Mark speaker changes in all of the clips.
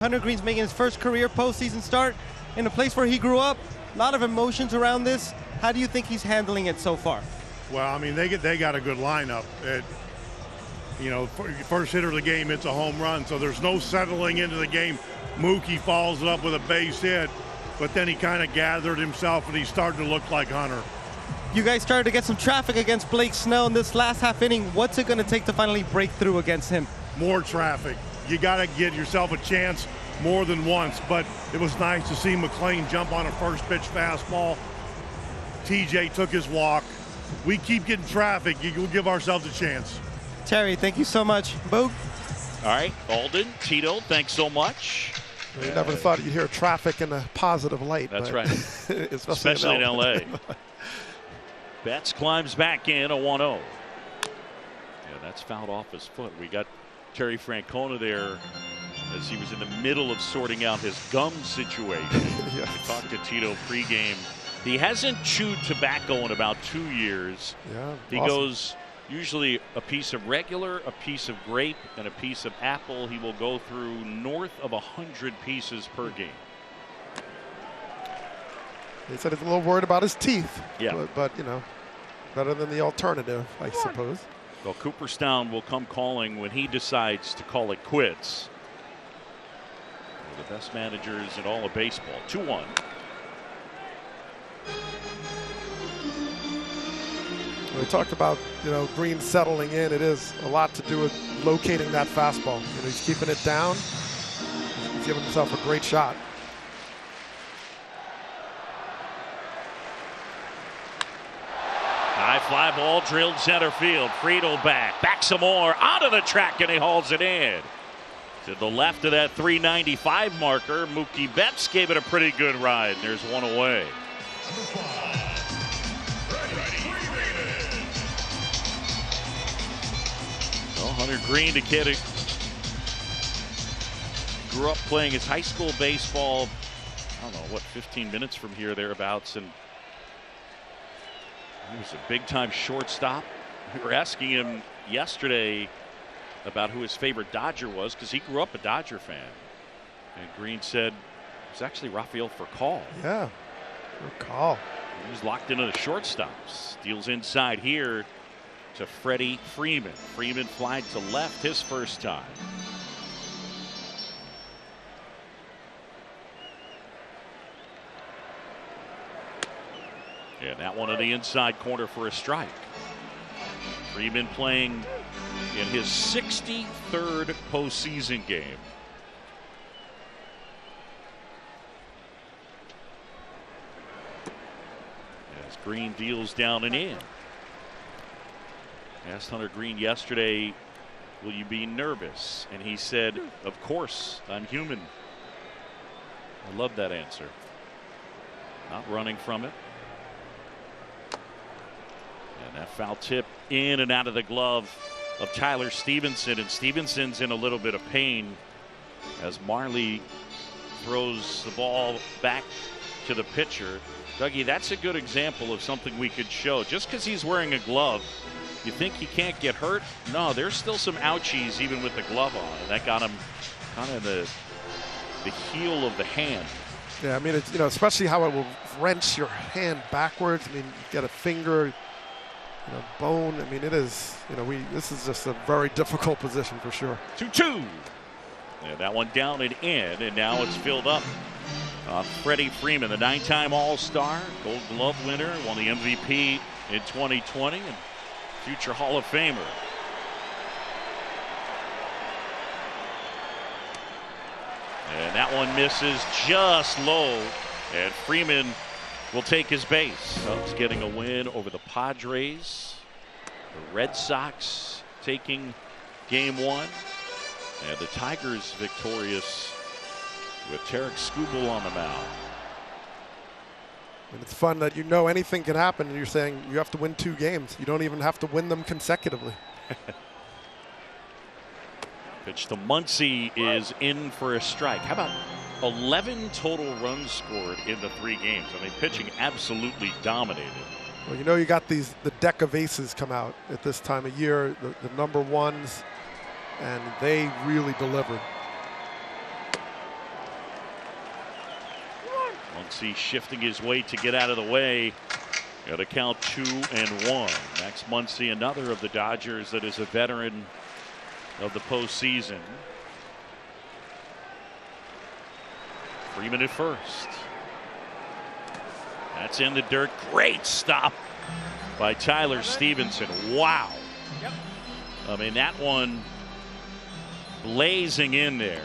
Speaker 1: Hunter Green's making his first career postseason start in a place where he grew up. A lot of emotions around this. How do you think he's handling it so far?
Speaker 2: Well, I mean, they got a good lineup. First hitter of the game, it's a home run, so there's no settling into the game. Mookie follows it up with a base hit, but then he kind of gathered himself and he started to look like Hunter.
Speaker 1: You guys started to get some traffic against Blake Snell in this last half inning. What's it going to take to finally break through against him?
Speaker 2: More traffic. You got to get yourself a chance more than once, but it was nice to see McLean jump on a first pitch fastball. TJ took his walk. We keep getting traffic. We'll give ourselves a chance.
Speaker 1: Terry, thank you so much. Boog.
Speaker 3: All right, Alden, Tito, thanks so much.
Speaker 4: Well, you never thought you'd hear traffic in a positive light.
Speaker 3: That's right. Especially in LA. Betts climbs back in, a 1-0. Yeah, that's fouled off his foot. We got Terry Francona there as he was in the middle of sorting out his gum situation.
Speaker 4: Yeah.
Speaker 3: We talked to Tito pregame. He hasn't chewed tobacco in about 2 years.
Speaker 4: Yeah,
Speaker 3: he goes usually a piece of regular, a piece of grape, and a piece of apple. He will go through north of 100 pieces per game.
Speaker 4: He said he's a little worried about his teeth.
Speaker 3: Yeah.
Speaker 4: But you know, better than the alternative, I suppose.
Speaker 3: Well, Cooperstown will come calling when he decides to call it quits. One of the best managers in all of baseball. 2-1.
Speaker 4: We talked about, Green settling in. It is a lot to do with locating that fastball. He's keeping it down. He's giving himself a great shot.
Speaker 3: High fly ball drilled center field. Friedel back some more onto the track, and he hauls it in. To the left of that 395 marker, Mookie Betts gave it a pretty good ride. There's one away. Well, Hunter Green, the kid who grew up playing his high school baseball, I don't know, 15 minutes from here, thereabouts, and he was a big-time shortstop. We were asking him yesterday about who his favorite Dodger was, because he grew up a Dodger fan. And Green said it was actually Rafael Furcal.
Speaker 4: Yeah, Furcal.
Speaker 3: He was locked into the shortstops. Steals inside here to Freddie Freeman. Freeman flied to left his first time. Yeah, that one in the inside corner for a strike. Freeman playing in his 63rd postseason game. As Green deals down and in. Asked Hunter Green yesterday, will you be nervous? And he said, of course, I'm human. I love that answer. Not running from it. And that foul tip in and out of the glove of Tyler Stevenson, and Stevenson's in a little bit of pain as Marley throws the ball back to the pitcher. Dougie, that's a good example of something we could show. Just because he's wearing a glove, you think he can't get hurt? No, there's still some ouchies even with the glove on, and that got him kind of the heel of the hand.
Speaker 4: Yeah, I mean, it's, especially how it will wrench your hand backwards. I mean, you get a finger, bone. I mean, it is, this is just a very difficult position for sure.
Speaker 3: 2-2. Yeah, that one down and in, and now it's filled up. Freddie Freeman, the 9-time All-Star, Gold Glove winner, won the MVP in 2020, and future Hall of Famer. And that one misses just low, and Freeman will take his base. Cubs getting a win over the Padres. The Red Sox taking game one. And the Tigers victorious with Tarek Skubal on the mound.
Speaker 4: And it's fun that anything can happen, and you're saying you have to win 2 games. You don't even have to win them consecutively.
Speaker 3: Pitch to Muncy is in for a strike. How about 11 total runs scored in the 3 games? I mean, pitching absolutely dominated.
Speaker 4: Well, you got the deck of aces come out at this time of year, the number ones, and they really delivered.
Speaker 3: Muncy shifting his weight to get out of the way. Got a count 2-1. Max Muncy, another of the Dodgers that is a veteran of the postseason. Freeman at first. That's in the dirt. Great stop by Tyler Stevenson. Wow.
Speaker 1: Yep.
Speaker 3: I mean, that one blazing in there.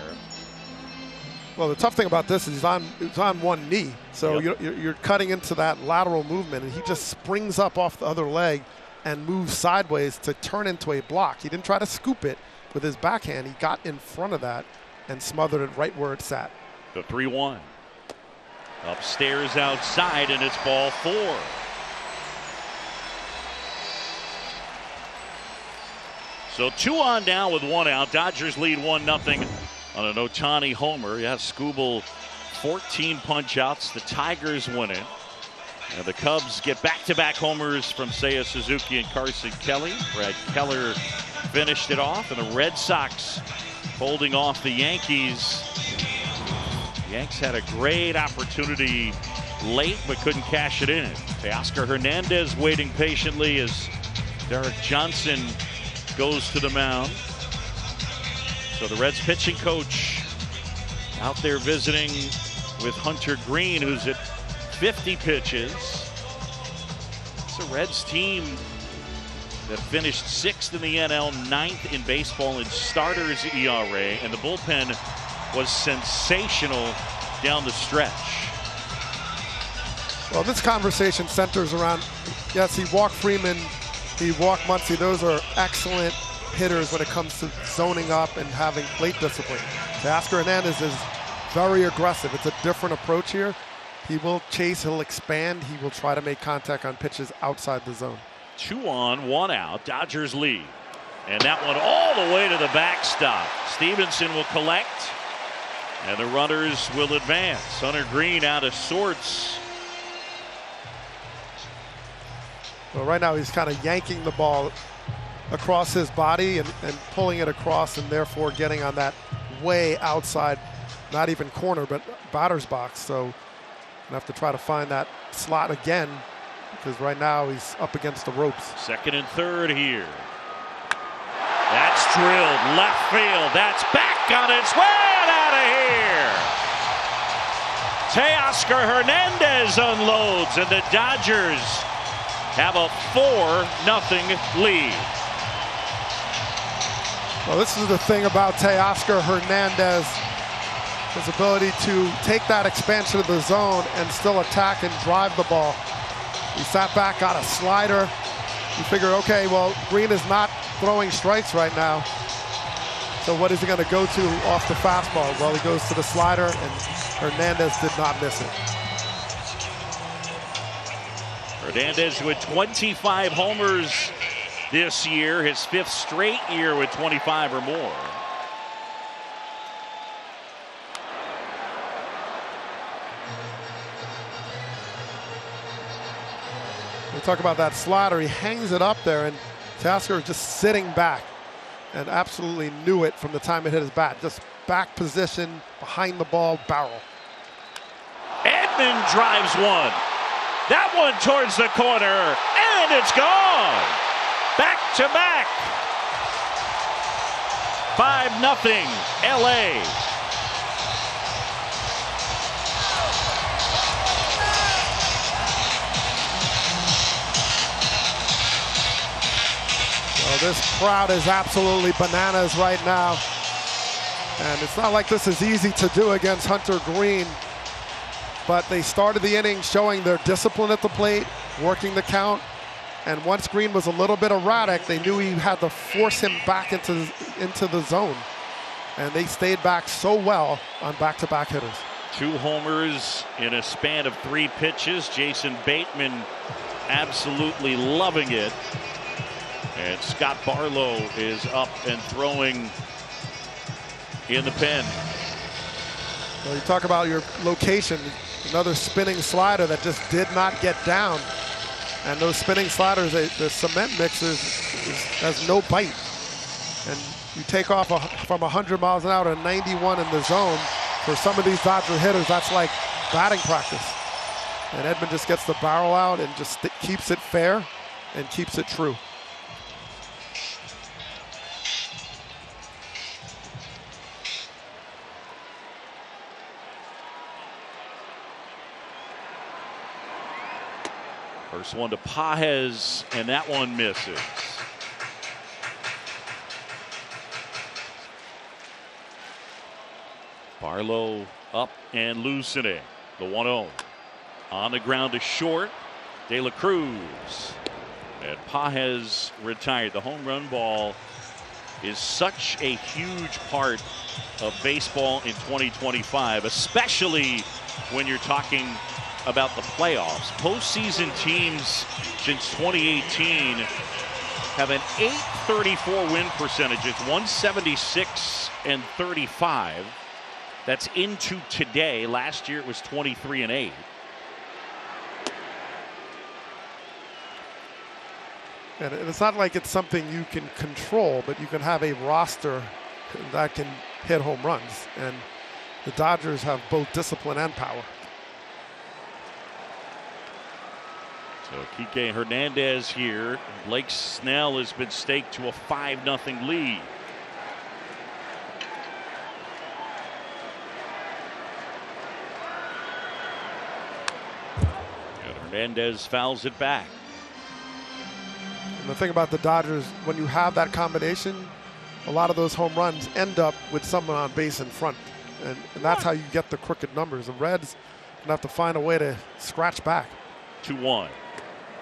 Speaker 4: Well, the tough thing about this is he's on one knee, so
Speaker 3: Yep.
Speaker 4: you're cutting into that lateral movement, and he just springs up off the other leg and moves sideways to turn into a block. He didn't try to scoop it with his backhand. He got in front of that and smothered it right where it sat.
Speaker 3: The 3-1. Upstairs outside, and it's ball 4. So 2 on now with 1 out. Dodgers lead 1-0 on an Ohtani homer. Yeah, Skubal 14 punch outs. The Tigers win it. And the Cubs get back-to-back homers from Seiya Suzuki and Carson Kelly. Brad Keller finished it off, and the Red Sox holding off the Yankees. The Yanks had a great opportunity late, but couldn't cash it in. Teoscar Hernandez waiting patiently as Derek Johnson goes to the mound. So the Reds pitching coach out there visiting with Hunter Green, who's at 50 pitches. It's a Reds team that finished 6th in the NL, 9th in baseball in starters ERA, and the bullpen was sensational down the stretch.
Speaker 4: Well, this conversation centers around, yes, he walked Freeman, he walked Muncy. Those are excellent hitters when it comes to zoning up and having plate discipline. Teoscar Hernandez is very aggressive. It's a different approach here. He will chase, he'll expand, he will try to make contact on pitches outside the zone.
Speaker 3: 2 on, 1 out. Dodgers lead. And that one all the way to the backstop. Stevenson will collect, and the runners will advance. Hunter Green out of sorts.
Speaker 4: Well, right now he's kind of yanking the ball across his body and pulling it across, and therefore getting on that way outside, not even corner, but batter's box. So gonna have to try to find that slot again, because right now he's up against the ropes.
Speaker 3: 2nd and 3rd here. That's drilled left field. That's back on its way and out of here. Teoscar Hernandez unloads, and the Dodgers have a 4-0 lead.
Speaker 4: Well, this is the thing about Teoscar Hernandez, his ability to take that expansion of the zone and still attack and drive the ball. He sat back, got a slider. You figure, okay, well, Green is not throwing strikes right now. So what is he going to go to off the fastball? Well, he goes to the slider, and Hernandez did not miss it.
Speaker 3: Hernandez with 25 homers this year, his 5th straight year with 25 or more.
Speaker 4: We talk about that slider. He hangs it up there, and Teoscar is just sitting back and absolutely knew it from the time it hit his bat. Just back position, behind the ball, barrel.
Speaker 3: Edman drives one. That one towards the corner, and it's gone. Back to back. 5-0 LA.
Speaker 4: Well, this crowd is absolutely bananas right now. And it's not like this is easy to do against Hunter Green. But they started the inning showing their discipline at the plate, working the count. And once Green was a little bit erratic, they knew he had to force him back into the zone. And they stayed back so well on back-to-back hitters.
Speaker 3: 2 homers in a span of 3 pitches. Jason Bateman absolutely loving it. And Scott Barlow is up and throwing in the pen.
Speaker 4: Well, you talk about your location. Another spinning slider that just did not get down. And those spinning sliders, the cement mixers has no bite. And you take off from 100 miles an hour to 91 in the zone. For some of these Dodger hitters, that's like batting practice. And Edman just gets the barrel out and just keeps it fair and keeps it true.
Speaker 3: First one to Pages, and that one misses. Barlow up and loosening. The 1-0. On the ground to short. De La Cruz. And Pages retired. The home run ball is such a huge part of baseball in 2025, especially when you're talking about the playoffs. Postseason teams since 2018 have an .834 win percentage. It's 176 and 35. That's into today. Last year it was 23 and 8.
Speaker 4: And it's not like it's something you can control, but you can have a roster that can hit home runs. And the Dodgers have both discipline and power.
Speaker 3: So Kike Hernandez here. Blake Snell has been staked to a 5-0 lead. And Hernandez fouls it back.
Speaker 4: And the thing about the Dodgers, when you have that combination, a lot of those home runs end up with someone on base in front. And that's how you get the crooked numbers. The Reds gonna have to find a way to scratch back.
Speaker 3: 2-1.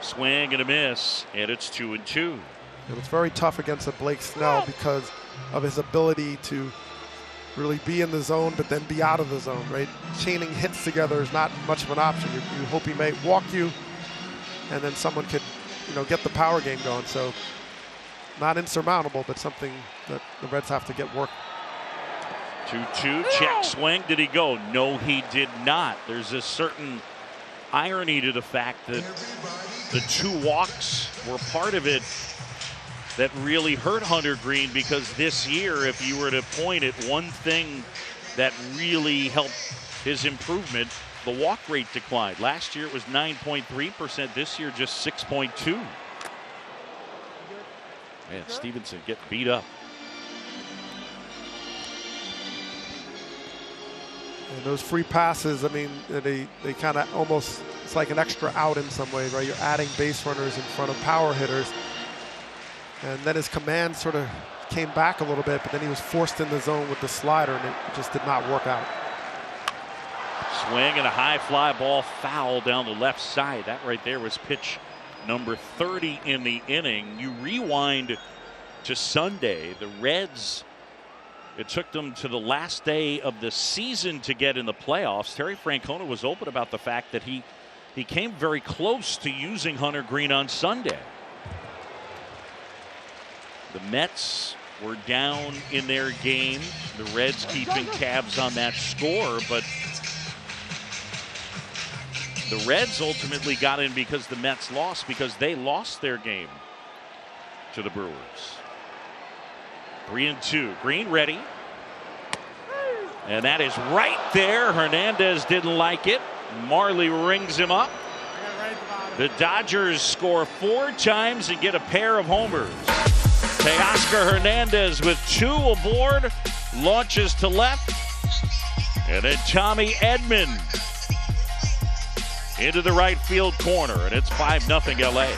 Speaker 3: Swing and a miss, and it's 2-2.
Speaker 4: It was very tough against a Blake Snell because of his ability to really be in the zone but then be out of the zone, right? Chaining hits together is not much of an option. You hope he may walk you, and then someone could, get the power game going. So not insurmountable, but something that the Reds have to get work.
Speaker 3: 2-2, check swing. Did he go? No, he did not. There's a certain irony to the fact that the 2 walks were part of it that really hurt Hunter Green, because this year, if you were to point at one thing that really helped his improvement, the walk rate declined. Last year it was 9.3%. This year just 6.2. Man, Stevenson getting beat up.
Speaker 4: And those free passes, I mean, they kind of almost, it's like an extra out in some ways, right? You're adding base runners in front of power hitters. And then his command sort of came back a little bit, but then he was forced in the zone with the slider, and it just did not work out.
Speaker 3: Swing and a high fly ball foul down the left side. That right there was pitch number 30 in the inning. You rewind to Sunday. The Reds, it took them to the last day of the season to get in the playoffs. Terry Francona was open about the fact that he came very close to using Hunter Green on Sunday. The Mets were down in their game. The Reds keeping tabs on that score, but the Reds ultimately got in because the Mets lost, because they lost their game to the Brewers. 3-2. Green ready. And that is right there. Hernandez didn't like it. Marley rings him up. The Dodgers score 4 times and get a pair of homers. Teoscar Hernández with 2 aboard, launches to left, and then Tommy Edman into the right field corner, and it's 5-0 LA.